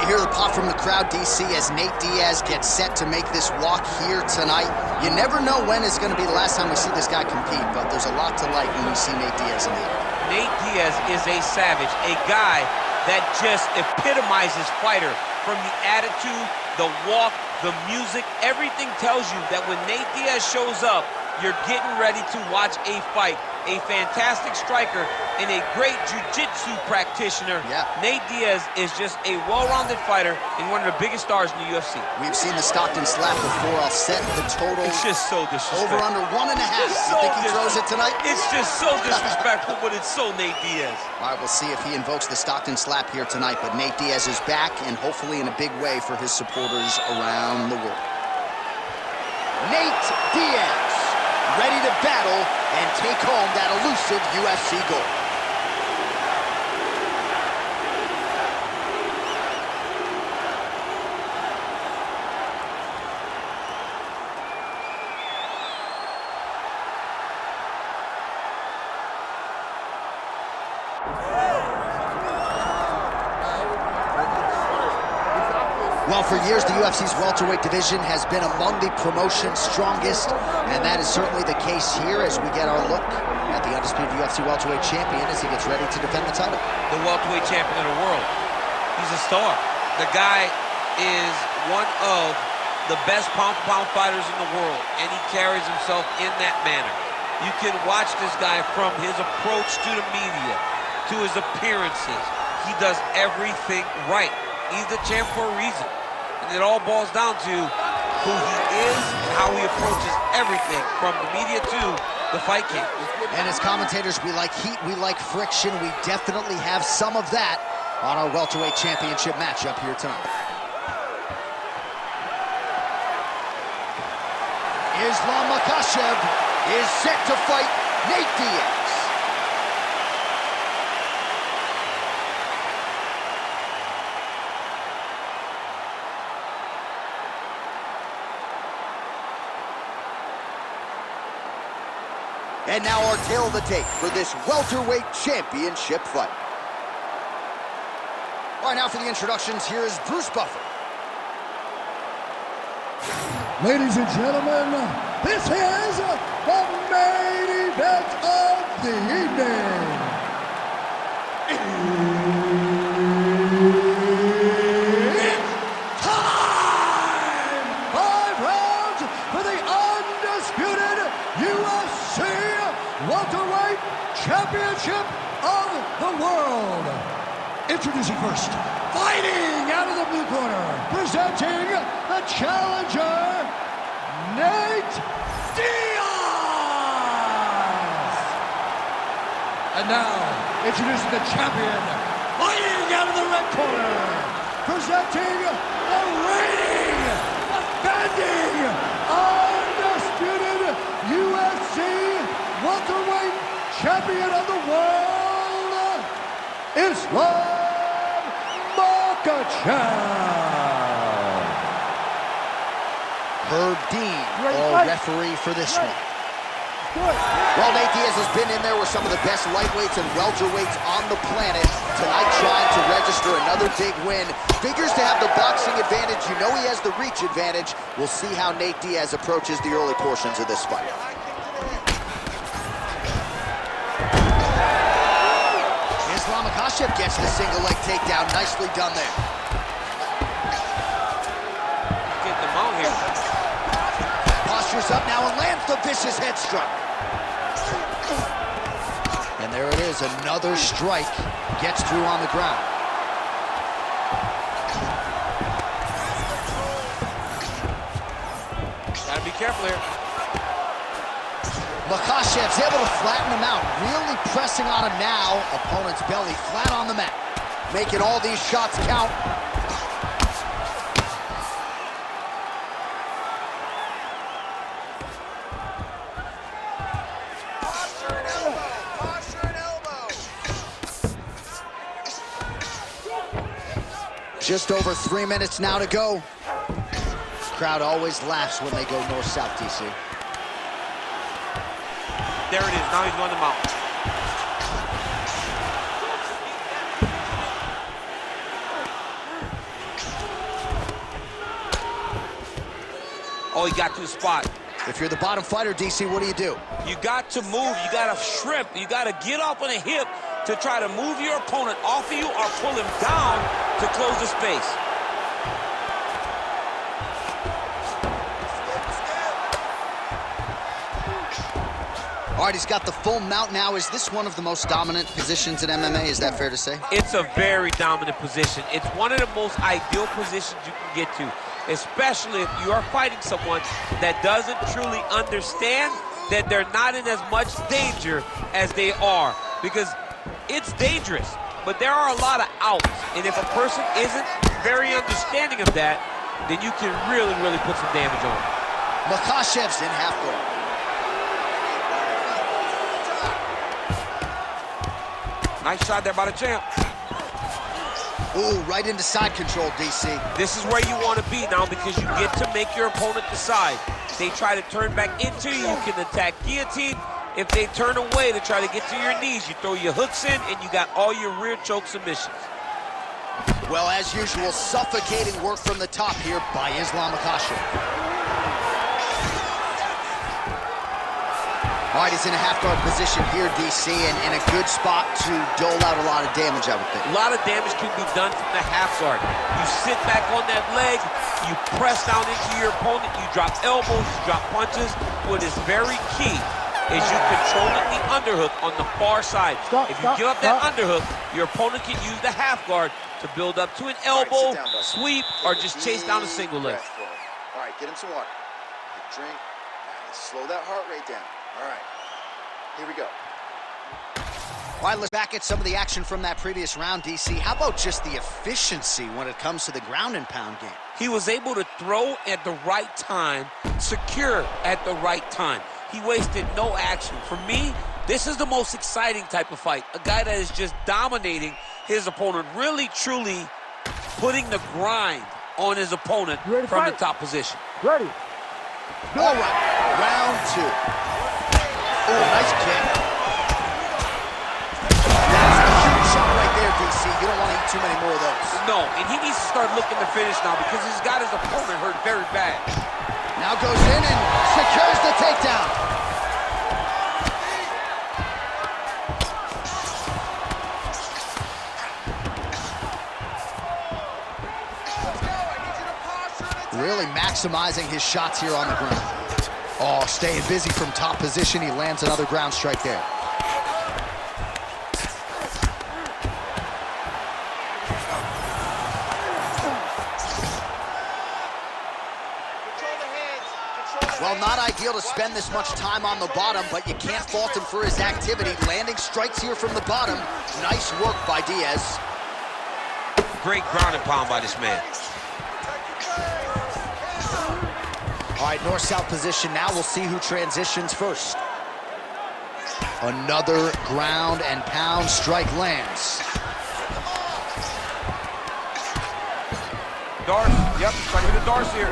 You hear the pop from the crowd, DC, as Nate Diaz gets set to make this walk here tonight. You never know when it's going to be the last time we see this guy compete, but there's a lot to like when you see Nate Diaz in the air. Nate Diaz is a savage, a guy that just epitomizes fighter. From the attitude, the walk, the music, everything tells you that when Nate Diaz shows up, you're getting ready to watch a fight. A fantastic striker and a great jiu-jitsu practitioner. Yeah. Nate Diaz is just a well-rounded fighter and one of the biggest stars in the UFC. We've seen the Stockton slap before. I'll set the total. It's just so disrespectful. Over under 1.5. You think he throws it tonight? It's just so disrespectful, but it's so Nate Diaz. All right, we'll see if he invokes the Stockton slap here tonight, but Nate Diaz is back, and hopefully in a big way for his supporters around the world. Nate Diaz, ready to battle and take home that elusive UFC gold. Well, for years, the UFC's welterweight division has been among the promotion's strongest, and that is certainly the case here as we get our look at the undisputed UFC welterweight champion as he gets ready to defend the title. The welterweight champion of the world. He's a star. The guy is one of the best pound-for-pound fighters in the world, and he carries himself in that manner. You can watch this guy from his approach to the media, to his appearances. He does everything right. He's the champ for a reason. And it all boils down to who he is and how he approaches everything from the media to the fight camp. And as commentators, we like heat, we like friction. We definitely have some of that on our welterweight championship matchup here tonight. Islam Makhachev is set to fight Nate Diaz. And now our tail of the tape for this welterweight championship fight. All right, now for the introductions, here is Bruce Buffer. Ladies and gentlemen, this is the main event of the evening. It's time! 5 rounds for the undisputed UFC welterweight championship of the world. Introducing first, fighting out of the blue corner, presenting the challenger, Nate Diaz. And now, introducing the champion, fighting out of the red corner, presenting the reigning, defending, undisputed UFC welterweight champion of the world, Islam Makhachev. Herb Dean, referee for this one. Well, Nate Diaz has been in there with some of the best lightweights and welterweights on the planet. Tonight trying to register another big win. Figures to have the boxing advantage. You know he has the reach advantage. We'll see how Nate Diaz approaches the early portions of this fight. Islam Makhachev gets the single leg takedown. Nicely done there. Get them out here. Postures up now and lands the vicious head strike. And there it is, another strike. Gets through on the ground. Gotta be careful here. Makhachev's able to flatten him out, really pressing on him now. Opponent's belly flat on the mat, making all these shots count. Posture and elbow, posture and elbow. Just over 3 minutes now to go. Crowd always laughs when they go north-south, DC. There it is. Now he's going to mount. Oh, he got to the spot. If you're the bottom fighter, DC, what do? You got to move. You got to shrimp. You got to get off on a hip to try to move your opponent off of you or pull him down to close the space. All right, he's got the full mount now. Is this one of the most dominant positions in MMA? Is that fair to say? It's a very dominant position. It's one of the most ideal positions you can get to, especially if you are fighting someone that doesn't truly understand that they're not in as much danger as they are. Because it's dangerous, but there are a lot of outs. And if a person isn't very understanding of that, then you can really, really put some damage on them. Makhachev's in half guard. Nice shot there by the champ. Ooh, right into side control, DC. This is where you want to be now because you get to make your opponent decide. They try to turn back into you, you can attack guillotine. If they turn away to try to get to your knees, you throw your hooks in and you got all your rear choke submissions. Well, as usual, suffocating work from the top here by Islam Makhachev. All right, he's in a half-guard position here, DC, and in a good spot to dole out a lot of damage, I would think. A lot of damage can be done from the half guard. You sit back on that leg, you press down into your opponent, you drop elbows, you drop punches. What is very key is you controlling the underhook on the far side. If you give up that underhook, your opponent can use the half guard to build up to an elbow, sweep, or just chase down a single leg. All right, get him some water. Drink. Nice. Slow that heart rate down. All right, here we go. All right, let's back at some of the action from that previous round, DC. How about just the efficiency when it comes to the ground and pound game? He was able to throw at the right time, secure at the right time. He wasted no action. For me, this is the most exciting type of fight. A guy that is just dominating his opponent, really, truly putting the grind on his opponent from the top position. Ready. All right, round two. Oh, nice kick. That's a huge shot right there, DC. You don't want to eat too many more of those. No, and he needs to start looking to finish now because he's got his opponent hurt very bad. Now goes in and secures the takedown. Really maximizing his shots here on the ground. Oh, staying busy from top position. He lands another ground strike there. Well, not ideal to spend this much time on the bottom, but you can't fault him for his activity. Landing strikes here from the bottom. Nice work by Diaz. Great ground and pound by this man. All right, north-south position. Now we'll see who transitions first. Another ground and pound strike lands. Darce, yep, trying to hit a Darce here.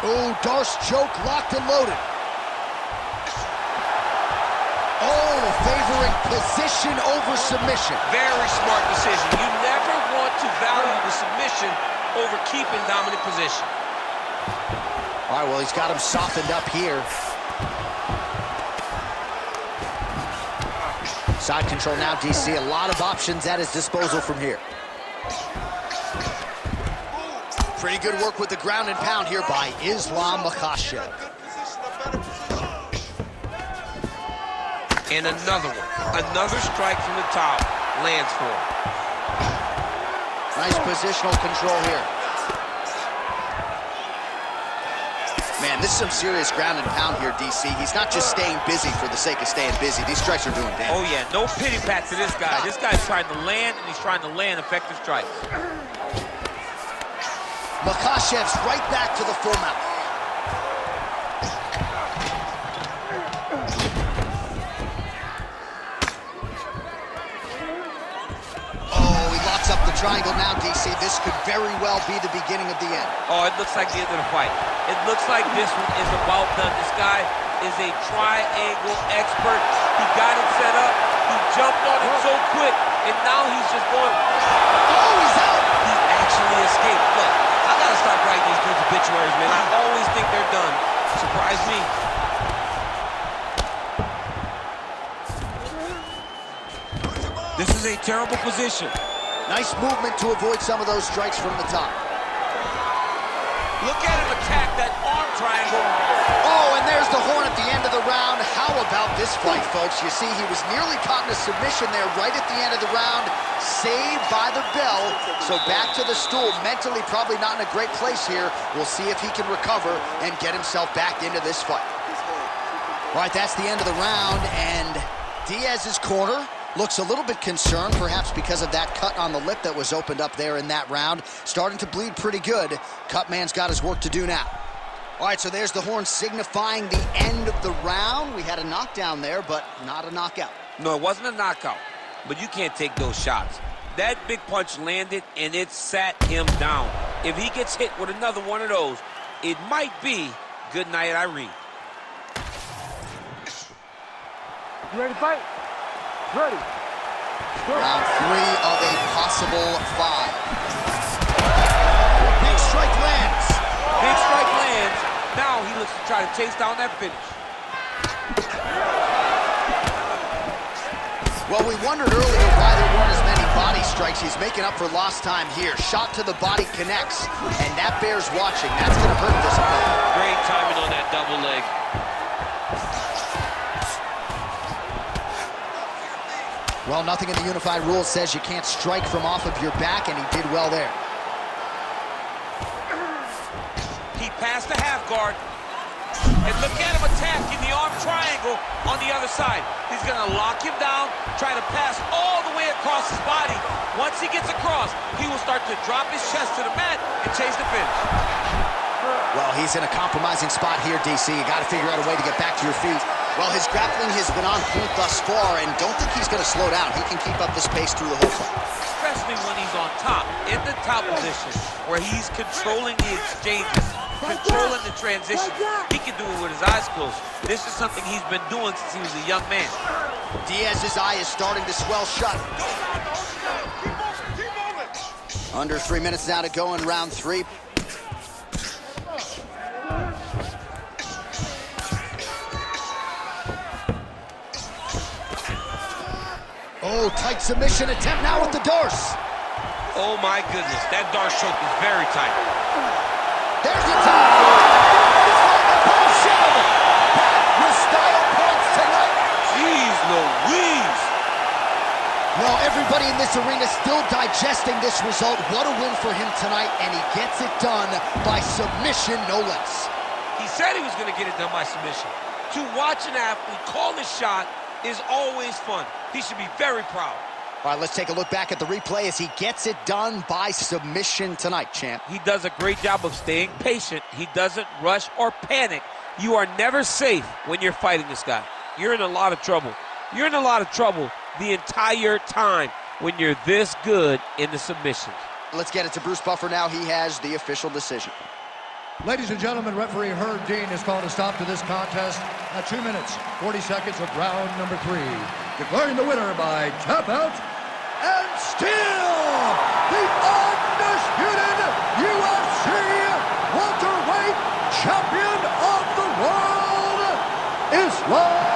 Oh, Darce choke locked and loaded. Oh, favoring position over submission. Very smart decision. You never want to value the submission over keeping dominant position. All right, well, he's got him softened up here. Side control now, DC. A lot of options at his disposal from here. Pretty good work with the ground and pound here by Islam Makhachev. And another one. Another strike from the top lands for him. Nice positional control here. Man, this is some serious ground and pound here, DC. He's not just staying busy for the sake of staying busy. These strikes are doing damage. Oh, yeah. No pity pat to this guy. This guy's trying to land, and he's trying to land effective strikes. Makhachev's right back to the full mount. Oh, he locks up the triangle now, DC. This could very well be the beginning of the end. Oh, it looks like the end of the fight. It looks like this one is about done. This guy is a triangle expert. He got it set up. He jumped on it so quick, and now he's just going. Oh, he's out. He patiently escape. Look, I gotta stop writing these dudes obituaries, man. I always think they're done. Surprise me. This is a terrible position. Nice movement to avoid some of those strikes from the top. Look at him attack that arm triangle. Oh, and there's the horn at the end of the round. How about this fight, folks? You see, he was nearly caught in a submission there right at the end of the round. Saved by the bell. So back to the stool. Mentally, probably not in a great place here. We'll see if he can recover and get himself back into this fight. All right, that's the end of the round, and Diaz's corner looks a little bit concerned, perhaps because of that cut on the lip that was opened up there in that round. Starting to bleed pretty good. Cutman's got his work to do now. All right, so there's the horn signifying the end of the round. We had a knockdown there, but not a knockout. No, it wasn't a knockout, but you can't take those shots. That big punch landed, and it sat him down. If he gets hit with another one of those, it might be good night, Irene. You ready to fight? Ready. Round 3 of a possible 5. Big strike lands. Big strike lands. Now he looks to try to chase down that finish. Well, we wondered earlier why there weren't as many body strikes. He's making up for lost time here. Shot to the body connects, and that bears watching. That's going to hurt this opponent. Great timing on that double leg. Well, nothing in the unified rules says you can't strike from off of your back, and he did well there. He passed the half guard. And look at him attacking the arm triangle on the other side. He's going to lock him down, try to pass all the way across his body. Once he gets across, he will start to drop his chest to the mat and chase the finish. Well, he's in a compromising spot here, DC. You got to figure out a way to get back to your feet. Well, his grappling has been on point thus far, and don't think he's going to slow down. He can keep up this pace through the whole fight. Especially when he's on top, in the top position, where he's controlling the exchanges, controlling the transition. He can do it with his eyes closed. This is something he's been doing since he was a young man. Diaz's eye is starting to swell shut. Under 3 minutes now to go in round 3. Oh, tight submission attempt now with the Darce. Oh my goodness, that Darce choke is very tight. There's the top. Back with style points tonight. Jeez Louise. Well, everybody in this arena still digesting this result. What a win for him tonight, and he gets it done by submission, no less. He said he was going to get it done by submission. To watch an athlete call the shot is always fun. He should be very proud. All right, let's take a look back at the replay as he gets it done by submission tonight, champ. He does a great job of staying patient. He doesn't rush or panic. You are never safe when you're fighting this guy. You're in a lot of trouble. You're in a lot of trouble the entire time when you're this good in the submissions. Let's get it to Bruce Buffer now. He has the official decision. Ladies and gentlemen, referee Herb Dean has called a stop to this contest at 2 minutes, 40 seconds of round number 3. Declaring the winner by tap out, and still the undisputed UFC welterweight champion of the world, Islam